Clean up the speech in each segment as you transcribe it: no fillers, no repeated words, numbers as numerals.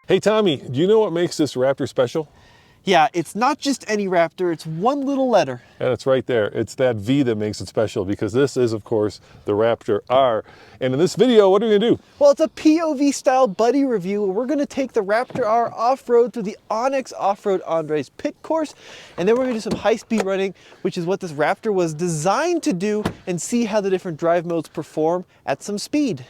Hey Tommy, do you know what makes this Raptor special? Yeah, it's not just any Raptor, it's one little letter. And it's right there. It's that V that makes it special, because this is, of course, the Raptor R. And in this video, what are we gonna do? Well, it's a POV style buddy review. We're gonna take the Raptor R off-road through the Onyx Off-Road Andres pit course, and then we're gonna do some high-speed running, which is what this Raptor was designed to do, and see how the different drive modes perform at some speed.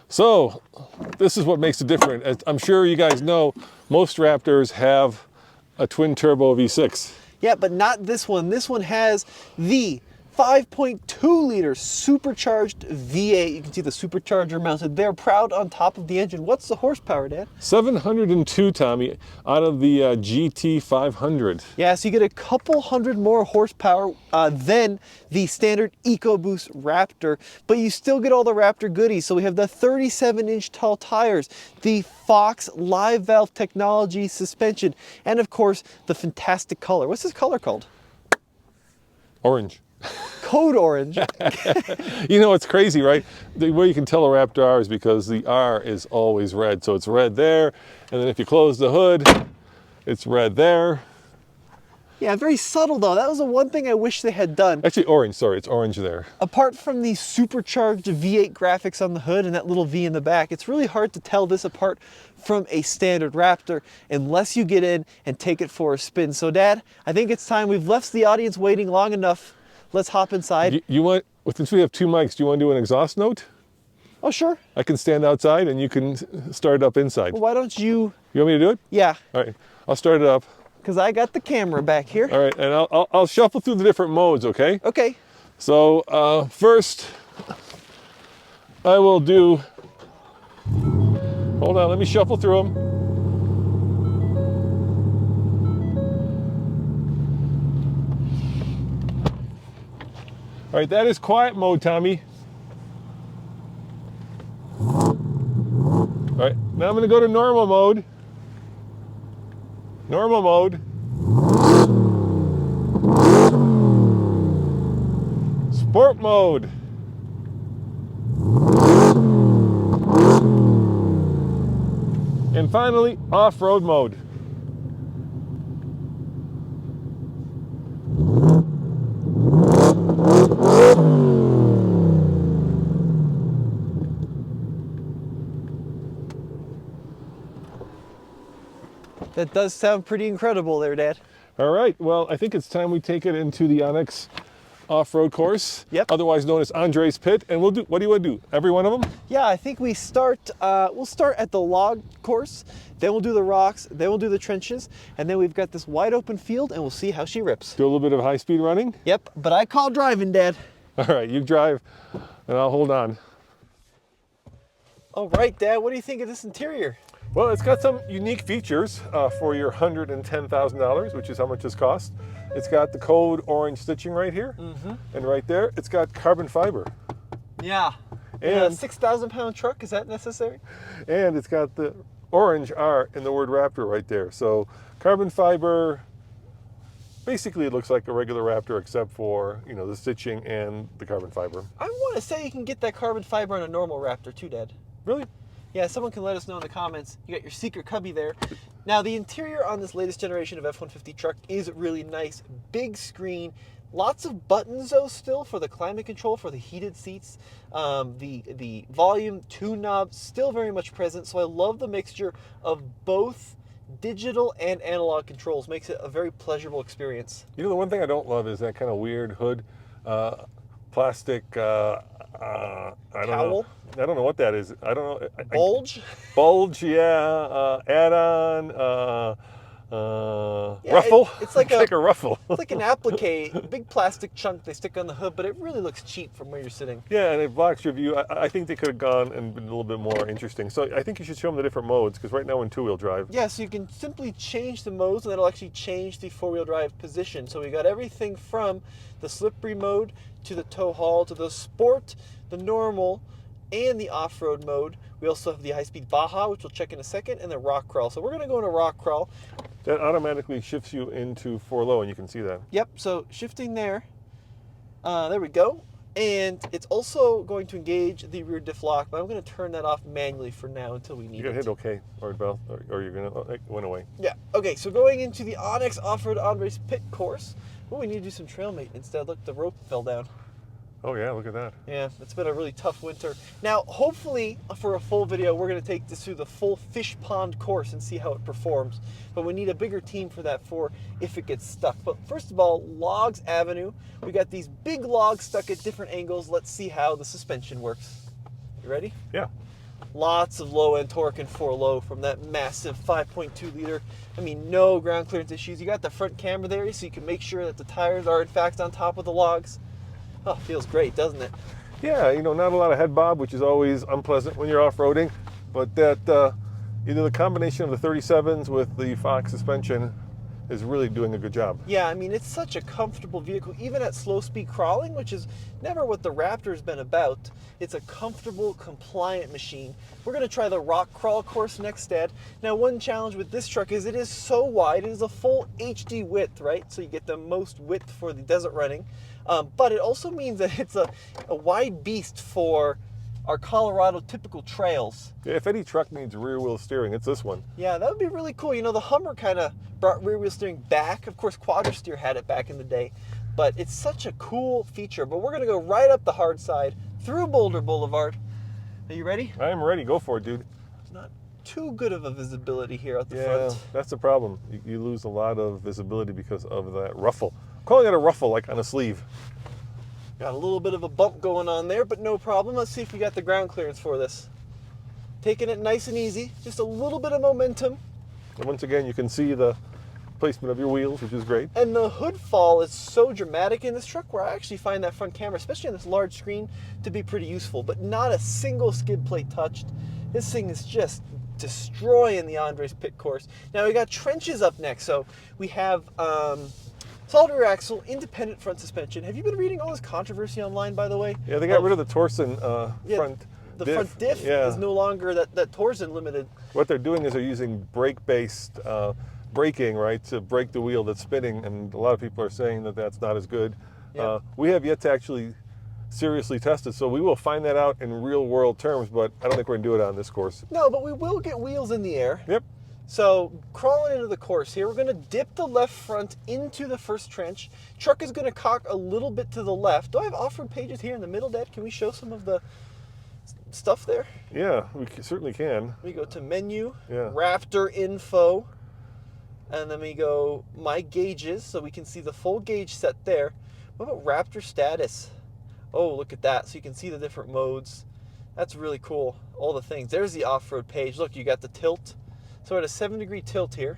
So, this is what makes it different. As I'm sure you guys know, most Raptors have a twin turbo V6. Yeah, but not this one. This one has the 5.2 liter supercharged V8. You can see the supercharger mounted there, proud on top of the engine. What's the horsepower, Dad? 702, Tommy, out of the GT500. Yeah, so you get a couple hundred more horsepower than the standard EcoBoost Raptor, but you still get all the Raptor goodies. So we have the 37-inch tall tires, the Fox live valve technology suspension, and of course, the fantastic color. What's this color called? Orange. Code orange. You know, it's crazy, right? The way you can tell a Raptor R is because the R is always red. So it's red there, and then if you close the hood, it's red there. Yeah, very subtle though. That was the one thing I wish they had done. Actually orange, sorry, it's orange there. Apart from the supercharged V8 graphics on the hood and that little V in the back, it's really hard to tell this apart from a standard Raptor unless you get in and take it for a spin. So Dad, I think it's time. We've left the audience waiting long enough. Let's hop inside. You want, since we have two mics, do you want to do an exhaust note? Oh, sure. I can stand outside and you can start it up inside. Well, why don't you? You want me to do it? Yeah. All right, I'll start it up. Because I got the camera back here. All right, and I'll shuffle through the different modes, okay? Okay. So first, I will do, hold on, let me shuffle through them. All right, that is quiet mode, Tommy. All right, now I'm gonna go to normal mode. Normal mode. Sport mode. And finally, off-road mode. That does sound pretty incredible there, Dad. All right, well, I think it's time we take it into the Onyx off-road course, yep, otherwise known as Andres Pit, and we'll do, what do you want to do, every one of them? Yeah, I think we start, we'll start at the log course, then we'll do the rocks, then we'll do the trenches, and then we've got this wide open field, and we'll see how she rips. Do a little bit of high-speed running? Yep, but I call driving, Dad. All right, you drive, and I'll hold on. All right, Dad, what do you think of this interior? Well, it's got some unique features for your $110,000, which is how much this costs. It's got the code orange stitching right here, and right there, it's got carbon fiber. Yeah. And a 6,000-pound truck, is that necessary? And it's got the orange R in the word Raptor right there. So carbon fiber, basically it looks like a regular Raptor except for, you know, the stitching and the carbon fiber. I want to say you can get that carbon fiber on a normal Raptor too, Dad. Really? Yeah, someone can let us know in the comments. You got your secret cubby there. Now, the interior on this latest generation of F-150 truck is really nice. Big screen. Lots of buttons, though, still for the climate control, for the heated seats. The volume, tune knob, still very much present. So I love the mixture of both digital and analog controls. Makes it a very pleasurable experience. You know, the one thing I don't love is that kind of weird hood, plastic, I don't know what that is. I don't know. Bulge? Bulge, yeah. Add-on, Yeah, ruffle. It's like a ruffle. It's like an applique, big plastic chunk they stick on the hood, but it really looks cheap from where you're sitting. Yeah, and it blocks your view. I think they could have gone and been a little bit more interesting. So I think you should show them the different modes, because right now we're in two-wheel drive. Yeah, so you can simply change the modes, and that'll actually change the four-wheel drive position. So we got everything from the slippery mode to the tow haul to the sport, the normal, and the off-road mode. We also have the high-speed Baja, which we'll check in a second, and the rock crawl. So we're going to go into rock crawl. That automatically shifts you into 4 low, and you can see that. Yep, so shifting there. There we go. And it's also going to engage the rear diff lock, but I'm going to turn that off manually for now until we need You gotta it. hit OK, or you're gonna. Oh, it went away. Yeah. Okay, so going into the Onyx Off-Road On-Race Pit course. Oh, we need to do some trail mate instead. Look, the rope fell down. Oh yeah, look at that. Yeah, it's been a really tough winter. Now, hopefully, for a full video, we're going to take this through the full fish pond course and see how it performs. But we need a bigger team for that for if it gets stuck. But first of all, Logs Avenue. We got these big logs stuck at different angles. Let's see how the suspension works. You ready? Yeah. Lots of low-end torque and 4-low from that massive 5.2 liter. I mean, no ground clearance issues. You got the front camera there so you can make sure that the tires are, in fact, on top of the logs. Oh, feels great, doesn't it? Yeah, not a lot of head bob, which is always unpleasant when you're off-roading, but that either the combination of the 37s with the Fox suspension is really doing a good job. Yeah, I mean, it's such a comfortable vehicle, even at slow speed crawling, which is never what the Raptor's been about. It's a comfortable, compliant machine. We're going to try the rock crawl course next, Dad. Now, one challenge with this truck is it is so wide. It is a full HD width, right? So you get the most width for the desert running. But it also means that it's a wide beast for our Colorado typical trails. Yeah, if any truck needs rear-wheel steering, it's this one. Yeah, that would be really cool. The Hummer kind of brought rear-wheel steering back. Of course, Quadra-Steer had it back in the day. But it's such a cool feature. But we're going to go right up the hard side through Boulder Boulevard. Are you ready? I'm ready. Go for it, dude. It's not too good of a visibility here at the Yeah, front. that's the problem. You lose a lot of visibility because of that ruffle. I'm calling it a ruffle, like on a sleeve. Got a little bit of a bump going on there, but no problem. Let's see if we got the ground clearance for this. Taking it nice and easy, just a little bit of momentum. And once again, you can see the placement of your wheels, which is great. And the hood fall is so dramatic in this truck where I actually find that front camera, especially on this large screen, to be pretty useful, but not a single skid plate touched. This thing is just destroying the Andres pit course. Now we got trenches up next, so we have solid rear axle, independent front suspension. Have you been reading all this controversy online, by the way? Yeah, they got rid of the Torsen front the diff. front diff Yeah. is no longer that Torsen limited. What they're doing is they're using brake-based braking, right, to brake the wheel that's spinning, and a lot of people are saying that that's not as good. Yeah. We have yet to actually seriously test it, so we will find that out in real-world terms, but I don't think we're going to do it on this course. No, but we will get wheels in the air. Yep. So crawling into the course here, we're going to dip the left front into the first trench. Truck is going to cock a little bit to the left. Do I have off-road pages here in the middle, Dad? Can we show some of the stuff there? Yeah, we certainly can. We go to menu, Yeah. Raptor info, and then we go my gauges, so we can see the full gauge set there. What about Raptor status? Oh, look at that. So you can see the different modes. That's really cool. All the things. There's the off-road page. Look, you got the tilt. So we're at a 7-degree tilt here.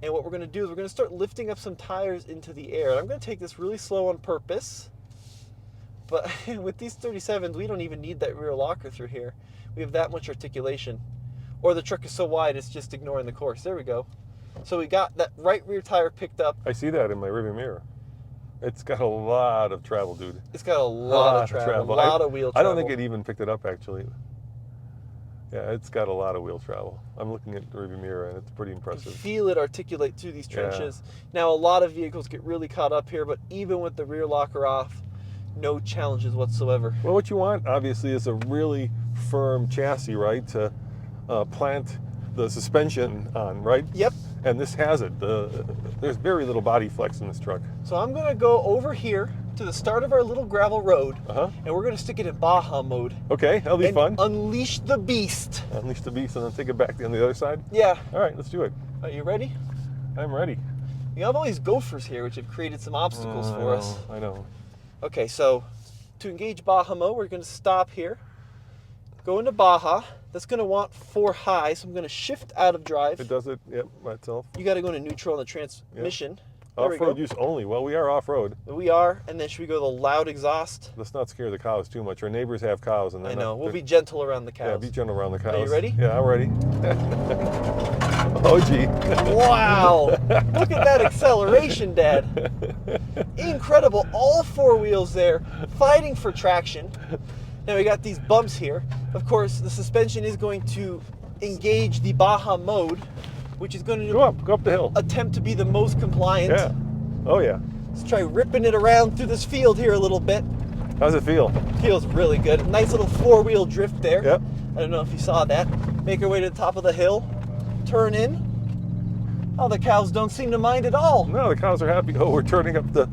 And what we're going to do is we're going to start lifting up some tires into the air. And I'm going to take this really slow on purpose. But with these 37s, we don't even need that rear locker through here. We have that much articulation. Or the truck is so wide, it's just ignoring the course. There we go. So we got that right rear tire picked up. I see that in my rearview mirror. It's got a lot of travel, dude. It's got a lot of travel, a lot of wheel travel. I don't think it even picked it up, actually. Yeah, it's got a lot of wheel travel. I'm looking at the rearview mirror, and it's pretty impressive. Feel it articulate through these trenches. Now, a lot of vehicles get really caught up here, but even with the rear locker off, no challenges whatsoever. Well, what you want, obviously, is a really firm chassis, right, to plant the suspension on, right? Yep. And this has it. There's very little body flex in this truck. So I'm going to go over here to the start of our little gravel road, Uh-huh. and we're going to stick it in Baja mode. Okay, that'll be and fun. Unleash the beast. Unleash the beast and then take it back on the other side. Yeah. All right, let's do it. Are you ready? I'm ready. We have all these gophers here, which have created some obstacles for us. I know. Okay, so to engage Baja mode, we're going to stop here. Go into Baja. That's going to want 4 high, so I'm going to shift out of drive. It does it, yep, by itself. You got to go into neutral on the transmission. There we Off-road go. use only. Well, we are off-road. We are, and then should we go the loud exhaust? Let's not scare the cows too much. Our neighbors have cows, and I know. We'll be gentle around the Yeah, cows. be gentle around the cows. you ready? Yeah, I'm ready. Oh, gee. Wow! Look at that acceleration, Dad. Incredible. All 4 wheels there, fighting for traction. Now we got these bumps here. Of course, the suspension is going to engage the Baja mode, which is going to Go up the hill. attempt to be the most compliant. Yeah. Oh, yeah. Let's try ripping it around through this field here a little bit. How's it feel? Feels really good. Nice little four-wheel drift there. Yep. I don't know if you saw that. Make our way to the top of the hill. Turn in. Oh, the cows don't seem to mind at all. No, the cows are happy. Oh, we're tearing up the.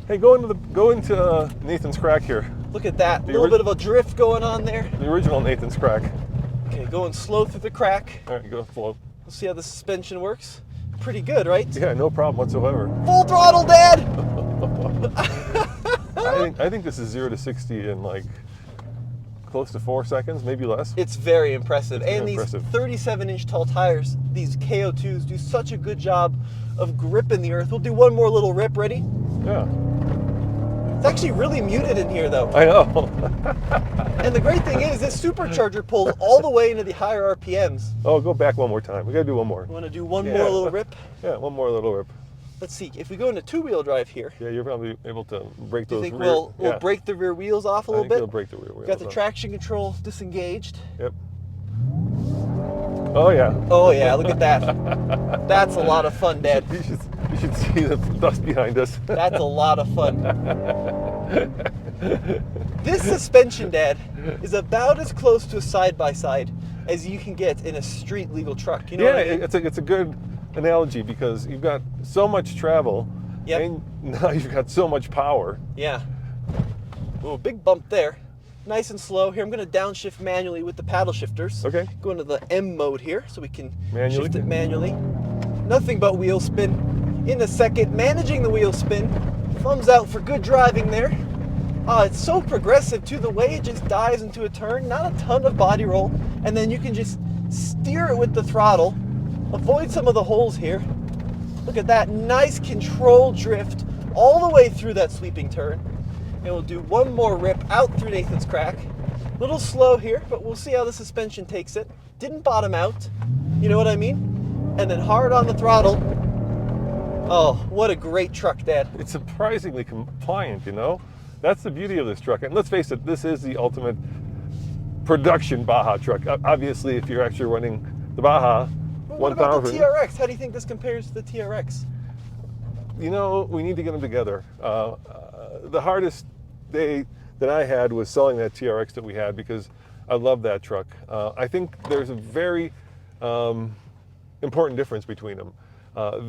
Hey, go into Nathan's Crack here. Look at that. A little bit of a drift going on there. The original Nathan's Crack. Okay, going slow through the crack. All right, go slow. We'll see how the suspension works. Pretty good, right? Yeah, no problem whatsoever. Full throttle, Dad! I think this is 0 to 60 in like close to 4 seconds, maybe less. It's very impressive. It's very these impressive. 37-inch tall tires, these KO2s, do such a good job of gripping the earth. We'll do one more little rip. Ready? Yeah. It's actually really muted in here, though. I know. And the great thing is, this supercharger pulls all the way into the higher RPMs. Oh, go back one more time. We gotta do one more. You want to do one more little rip? Yeah, one more little rip. Let's see. If we go into two-wheel drive here, Yeah, you're probably able to break do you those think rear. we'll break the rear wheels off a I little think bit? you'll break the rear wheels. Got the off. traction control disengaged. Yep. Oh yeah. Oh yeah, look at that. That's a lot of fun, Dad. You should see the dust behind us. That's a lot of fun. This suspension, Dad, is about as close to a side-by-side as you can get in a street legal truck. You know Yeah, what I mean? it's a good analogy because you've got so much travel, Yep. and now you've got so much power. Yeah. Ooh, big bump there. Nice and slow. Here, I'm going to downshift manually with the paddle shifters. Okay. Go into the M mode here so we can Manually? shift it manually. Nothing but wheel spin. In a second, managing the wheel spin. Thumbs out for good driving there. It's so progressive too, the way it just dives into a turn, not a ton of body roll, and then you can just steer it with the throttle, avoid some of the holes here. Look at that, nice controlled drift all the way through that sweeping turn. And we'll do one more rip out through Nathan's Crack. A little slow here, but we'll see how the suspension takes it. Didn't bottom out, you know what I mean? And then hard on the throttle. Oh, what a great truck, Dad. It's surprisingly compliant, you know? That's the beauty of this truck. And let's face it, this is the ultimate production Baja truck. Obviously, if you're actually running the Baja What about the 1000, TRX? How do you think this compares to the TRX? you know, we need to get them together. The hardest day that I had was selling that TRX that we had because I love that truck. I think there's a very important difference between them.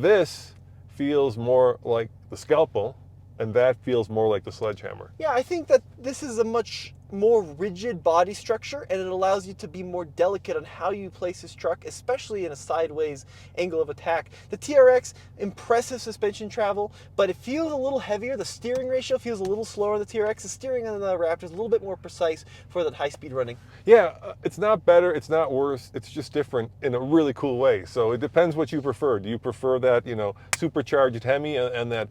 This feels more like the Scalpel, and that feels more like the Sledgehammer. Yeah, I think that this is a much more rigid body structure, and it allows you to be more delicate on how you place this truck, especially in a sideways angle of attack. The TRX, impressive suspension travel, but it feels a little heavier. The steering ratio feels a little slower on the TRX. The steering on the Raptor is a little bit more precise for that high-speed running. Yeah, it's not better, it's not worse, it's just different in a really cool way. So it depends what you prefer. Do you prefer that, you know, supercharged Hemi and that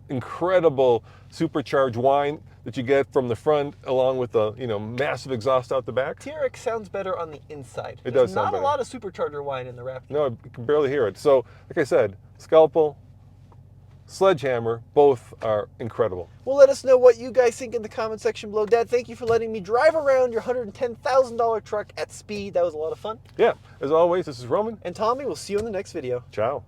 incredible supercharged whine that you get from the front along with the, you know, massive exhaust out the back? TRX sounds better on the inside. It There's does sound not better. a lot of supercharger whine in the Raptor. No, I can barely hear it. So, like I said, Scalpel, Sledgehammer, both are incredible. Well, let us know what you guys think in the comment section below. Dad, thank you for letting me drive around your $110,000 truck at speed. That was a lot of fun. Yeah, as always, this is Roman. And Tommy, we'll see you in the next video. Ciao.